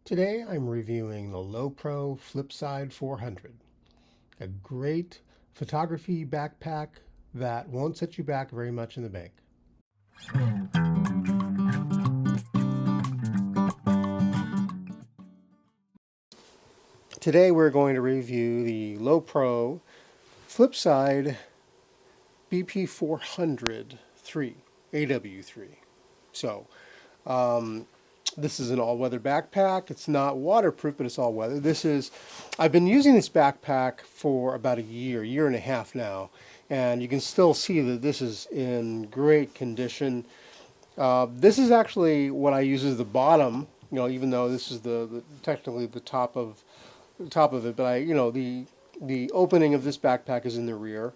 Today I'm reviewing the LowePro Flipside 400, a great photography backpack that won't set you back very much in the bank. Today we're going to review the LowePro Flipside BP400 3 AW3. So this is an all-weather backpack. It's not waterproof, but it's all-weather. I've been using this backpack for about a year and a half now, and you can still see that this is in great condition. This is actually what I use as the bottom, even though this is technically the top of it, but the opening of this backpack is in the rear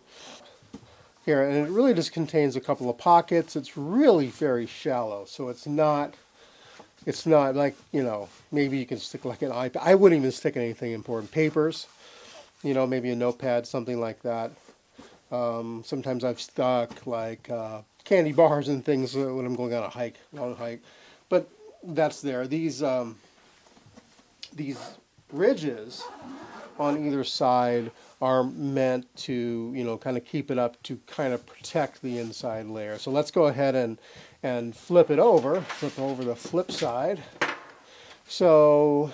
here, and it really just contains a couple of pockets. It's really very shallow, so it's not like, maybe you can stick like an iPad. I wouldn't even stick anything important. Papers, maybe a notepad, something like that. Sometimes I've stuck like candy bars and things when I'm going on a long hike. But that's there. These ridges on either side are meant to, kind of keep it up to kind of protect the inside layer. So let's go ahead and flip over the flip side. So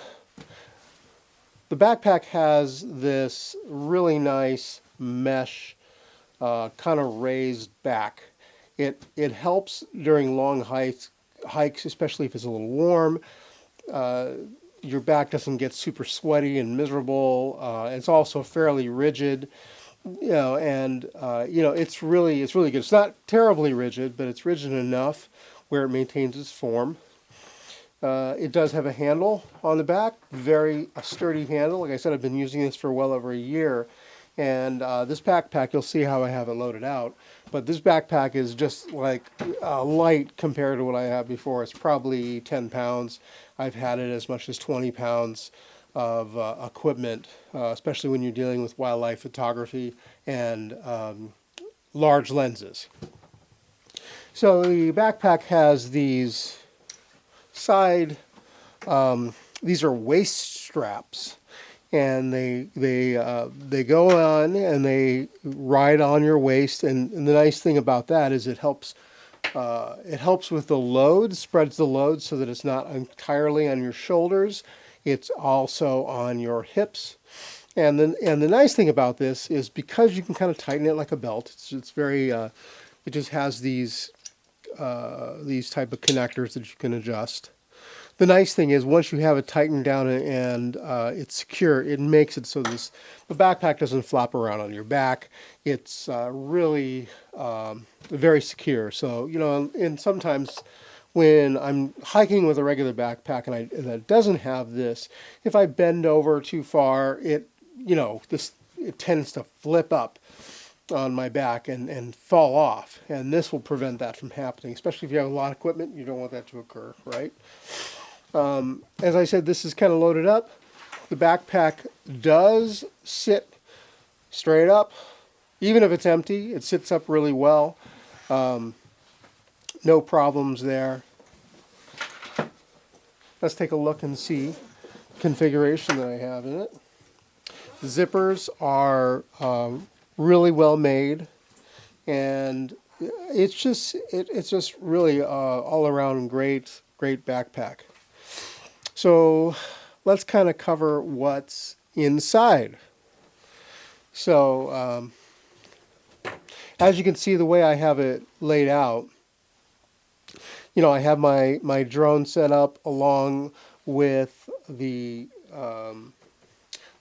the backpack has this really nice mesh kind of raised back. It helps during long hikes, especially if it's a little warm. Your back doesn't get super sweaty and miserable. It's also fairly rigid, and it's really good. It's not terribly rigid, but it's rigid enough where it maintains its form. It does have a handle on the back, a sturdy handle. Like I said, I've been using this for well over a year, and this backpack, you'll see how I have it loaded out. But this backpack is just like light compared to what I had before. It's probably 10 pounds. I've had it as much as 20 pounds of equipment, especially when you're dealing with wildlife photography and large lenses. So the backpack has these these are waist straps, and they go on and they ride on your waist. And the nice thing about that is it helps with the load, spreads the load so that it's not entirely on your shoulders. It's also on your hips. And the nice thing about this is because you can kind of tighten it like a belt. It's very it just has these type of connectors that you can adjust. The nice thing is once you have it tightened down and it's secure, it makes it so the backpack doesn't flop around on your back. It's really very secure. So, and sometimes when I'm hiking with a regular backpack and it doesn't have this, if I bend over too far, it tends to flip up on my back and fall off. And this will prevent that from happening, especially if you have a lot of equipment. You don't want that to occur, right? As I said, this is kind of loaded up. The backpack does sit straight up. Even if it's empty, it sits up really well. No problems there. Let's take a look and see the configuration that I have in it. The zippers are really well made, and it's just really all around great backpack. So let's kind of cover what's inside. So as you can see, the way I have it laid out, I have my drone set up along with the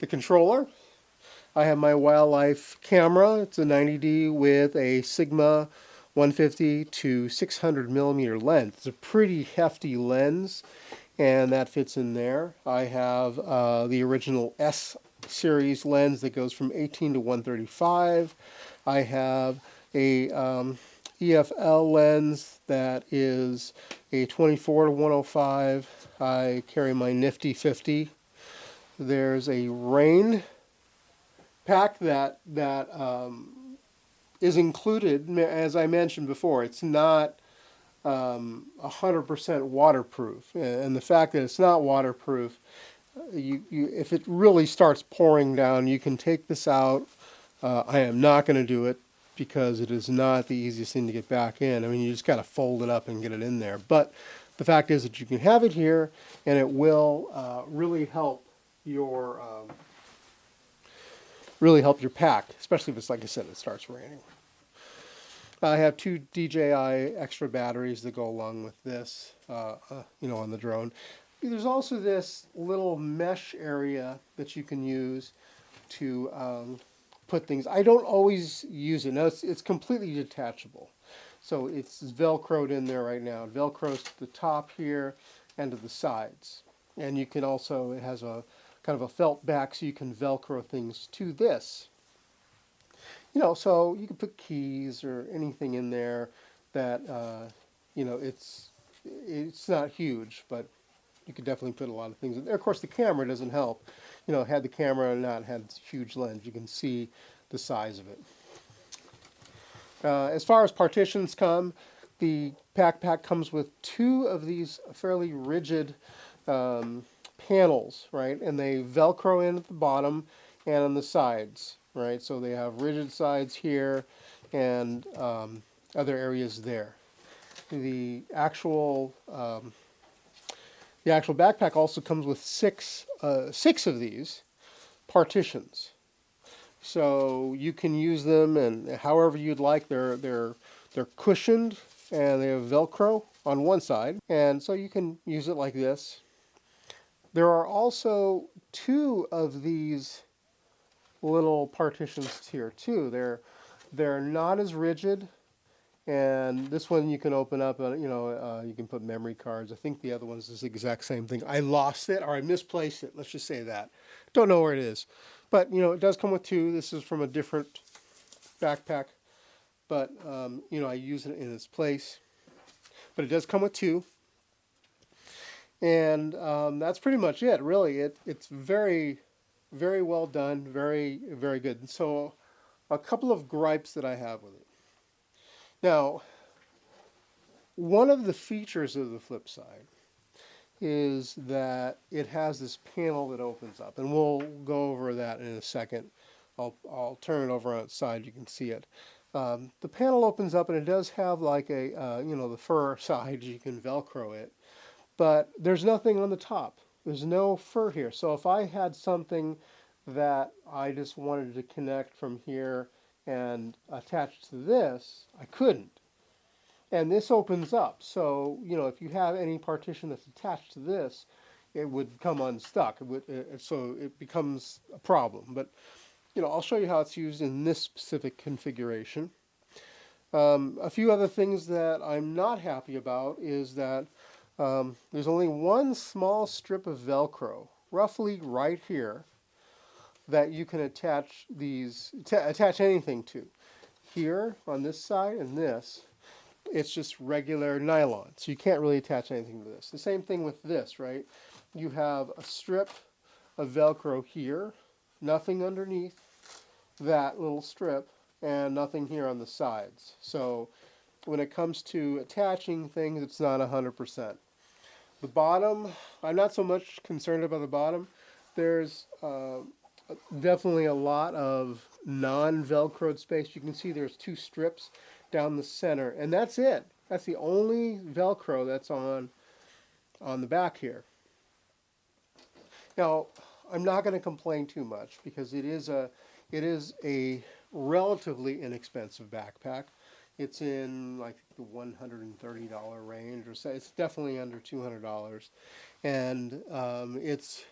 controller. I have my wildlife camera. It's a 90D with a Sigma 150 to 600 millimeter lens. It's a pretty hefty lens, and that fits in there. I have the original S series lens that goes from 18 to 135. I have a EFL lens that is a 24 to 105. I carry my nifty 50. There's a rain pack that is included. As I mentioned before, it's not 100% waterproof. And the fact that it's not waterproof, if it really starts pouring down, you can take this out. I am not going to do it because it is not the easiest thing to get back in. I mean, you just got to fold it up and get it in there. But the fact is that you can have it here, and it will really help your pack, especially if it's, like I said, it starts raining. I have 2 DJI extra batteries that go along with this, on the drone. There's also this little mesh area that you can use to put things. I don't always use it. Now, it's completely detachable. So it's Velcroed in there right now. It Velcros to the top here and to the sides. And you can also, it has a kind of a felt back so you can Velcro things to this. So you can put keys or anything in there that, it's not huge, but you could definitely put a lot of things in there. Of course, the camera doesn't help. Had the camera not had a huge lens, you can see the size of it. As far as partitions come, the backpack comes with 2 of these fairly rigid panels, right? And they Velcro in at the bottom and on the sides, right? So they have rigid sides here and other areas there. The actual backpack also comes with six of these partitions. So you can use them and however you'd like. They're cushioned and they have Velcro on one side, and so you can use it like this. There are also 2 of these little partitions here too. They're not as rigid, and this one you can open up. You can put memory cards. I think the other one's the exact same thing. I lost it or I misplaced it. Let's just say that. Don't know where it is. But, it does come with 2. This is from a different backpack. But, I use it in its place. But it does come with 2. And that's pretty much it, really. It's very, very well done. Very, very good. And so a couple of gripes that I have with it. Now, one of the features of the Flipside is that it has this panel that opens up, and we'll go over that in a second. I'll turn it over on its side, you can see it. The panel opens up and it does have like a, the fur side, you can Velcro it, but there's nothing on the top. There's no fur here. So if I had something that I just wanted to connect from here and attach to this, I couldn't. And this opens up, so if you have any partition that's attached to this, it would come unstuck. So it becomes a problem. But I'll show you how it's used in this specific configuration. A few other things that I'm not happy about is that there's only one small strip of Velcro, roughly right here, that you can attach attach anything to. Here on this side and this. It's just regular nylon, so you can't really attach anything to this. The same thing with this, right? You have a strip of Velcro here, nothing underneath that little strip, and nothing here on the sides. So when it comes to attaching things, it's not 100%. The bottom, I'm not so much concerned about the bottom. There's definitely a lot of non-Velcroed space. You can see there's 2 strips down the center, and that's it. That's the only Velcro that's on the back here. Now, I'm not going to complain too much because it is a relatively inexpensive backpack. It's in like the $130 range or so. It's definitely under $200, and it's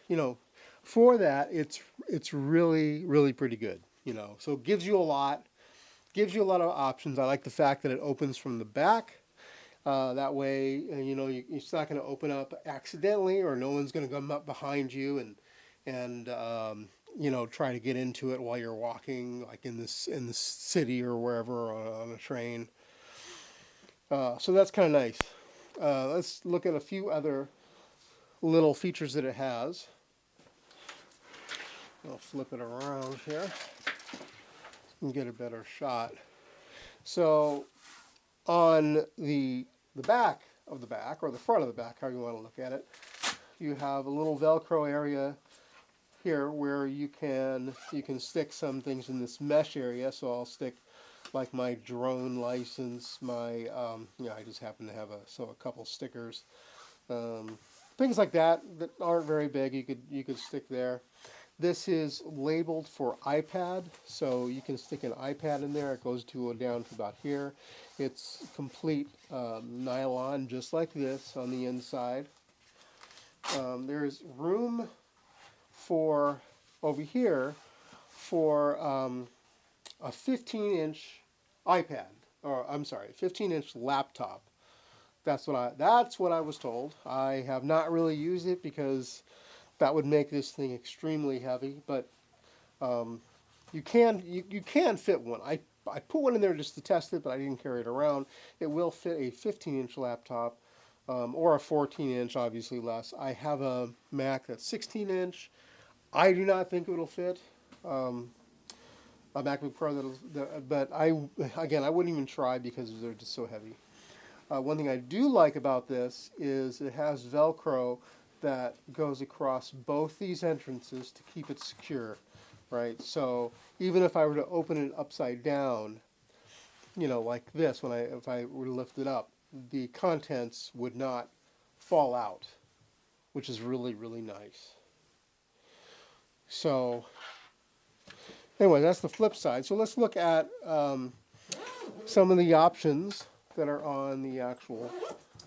for that it's really, really pretty good. So it gives you a lot. Gives you a lot of options. I like the fact that it opens from the back. That way, it's not going to open up accidentally, or no one's going to come up behind you and try to get into it while you're walking, like in the city or wherever on a train. So that's kind of nice. Let's look at a few other little features that it has. I'll flip it around here and get a better shot. So on the the back of the back, or the front of the back, how you want to look at it, you have a little Velcro area here where you can stick some things in this mesh area. So I'll stick like my drone license, my I just happen to have a couple stickers, things like that aren't very big. You could stick there. This is labeled for iPad, so you can stick an iPad in there. It goes down to about here. It's complete nylon, just like this on the inside. There's room for over here for a 15-inch iPad, or I'm sorry, 15-inch laptop. That's what I was told. I have not really used it because that would make this thing extremely heavy, but you can fit one. I put one in there just to test it, but I didn't carry it around. It will fit a 15-inch laptop, or a 14-inch, obviously less. I have a Mac that's 16-inch. I do not think it'll fit a MacBook Pro, but I wouldn't even try because they're just so heavy. One thing I do like about this is it has Velcro that goes across both these entrances to keep it secure, right? So even if I were to open it upside down, like this, if I were to lift it up, the contents would not fall out, which is really, really nice. So anyway, that's the flip side. So let's look at some of the options that are on the actual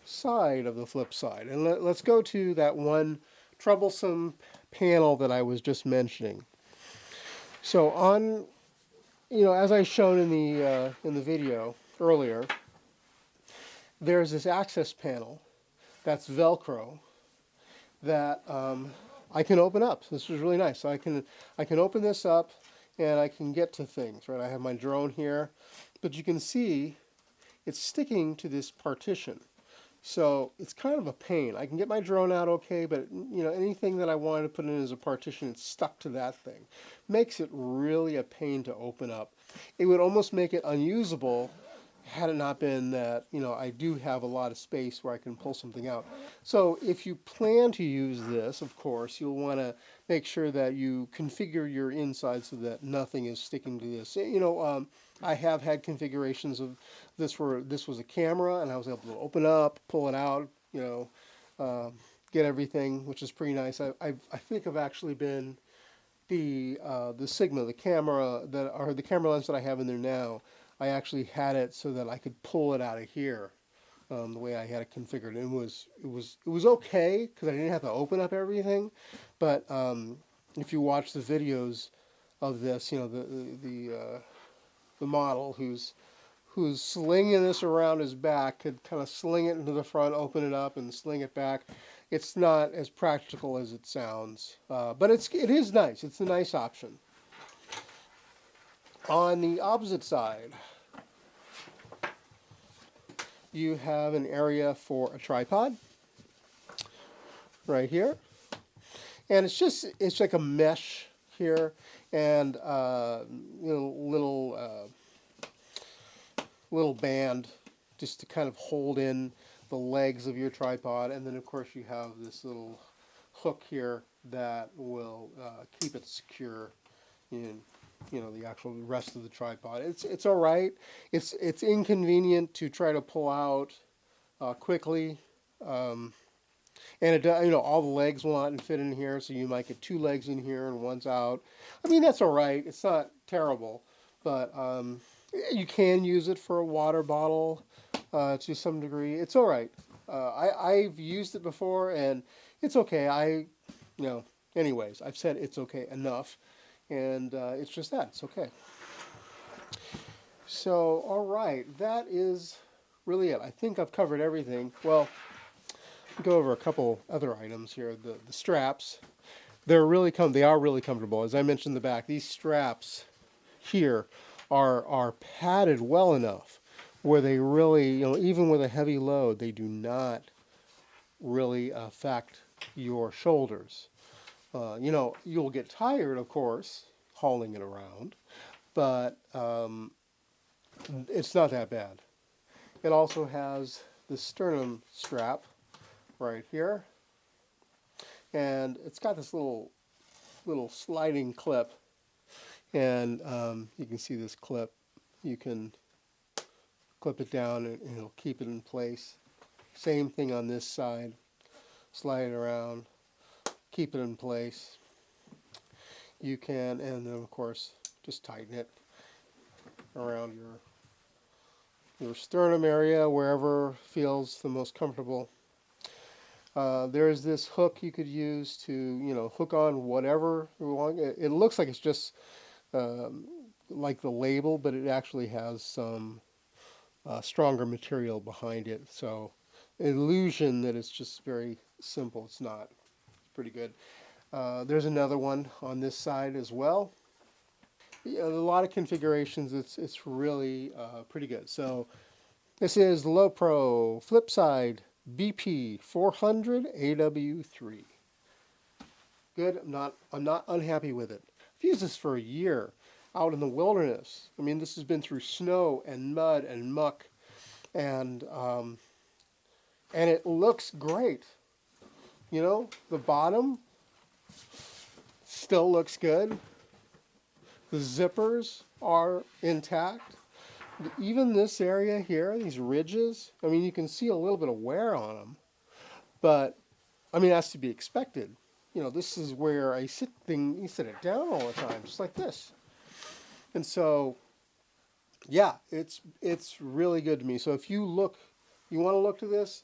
side of the flip side. And let's go to that one troublesome panel that I was just mentioning. So on, as I shown in the video earlier, there's this access panel that's Velcro that I can open up. This is really nice. So I can open this up and I can get to things, right? I have my drone here, but you can see it's sticking to this partition. So it's kind of a pain. I can get my drone out okay, but anything that I wanted to put in as a partition, it's stuck to that thing. Makes it really a pain to open up. It would almost make it unusable had it not been that, I do have a lot of space where I can pull something out. So if you plan to use this, of course, you'll want to make sure that you configure your inside so that nothing is sticking to this. I have had configurations of this where this was a camera and I was able to open up, pull it out, get everything, which is pretty nice. I think I've actually been the Sigma, the camera the camera lens that I have in there now. I actually had it so that I could pull it out of here, the way I had it configured. It was okay because I didn't have to open up everything. But if you watch the videos of this, the model who's slinging this around his back could kind of sling it into the front, open it up, and sling it back. It's not as practical as it sounds, but it is nice. It's a nice option. On the opposite side, you have an area for a tripod right here, and it's like a mesh here, and little band just to kind of hold in the legs of your tripod, and then of course you have this little hook here that will keep it secure in the actual rest of the tripod. It's all right. It's inconvenient to try to pull out quickly, and it all the legs will not fit in here, so you might get two legs in here and one's out. I mean, that's all right. It's not terrible, but you can use it for a water bottle to some degree. It's all right. I've used it before and it's okay. Anyways, I've said it's okay enough. And it's just that. It's okay. So, all right. That is really it. I think I've covered everything. Well, I'll go over a couple other items here. The straps. They are really comfortable. As I mentioned in the back, these straps here are padded well enough where they really, even with a heavy load, they do not really affect your shoulders. You'll get tired, of course, hauling it around, but it's not that bad. It also has the sternum strap right here, and it's got this little sliding clip, and you can see this clip. You can clip it down and it'll keep it in place. Same thing on this side. Slide it around, keep it in place. You can, and then of course, just tighten it around your sternum area, wherever feels the most comfortable. There's this hook you could use to, hook on whatever you want. It looks like it's just like the label, but it actually has some stronger material behind it. So, illusion that it's just very simple. It's not. It's pretty good. There's another one on this side as well. Yeah, a lot of configurations. It's really pretty good. So this is the LowePro Flipside BP 400 AW3. Good. I'm not unhappy with it. I've used this for a year out in the wilderness. I mean, this has been through snow and mud and muck, and it looks great. The bottom still looks good. The zippers are intact. Even this area here, these ridges, I mean, you can see a little bit of wear on them, but I mean, that's to be expected. This is where you sit it down all the time, just like this. And so, yeah, it's really good to me. So if you want to look to this,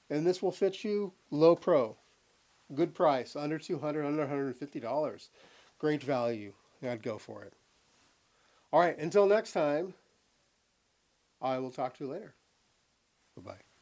and this will fit you, LowePro, good price, under $200, under $150, great value. I'd go for it. All right, until next time, I will talk to you later. Bye-bye.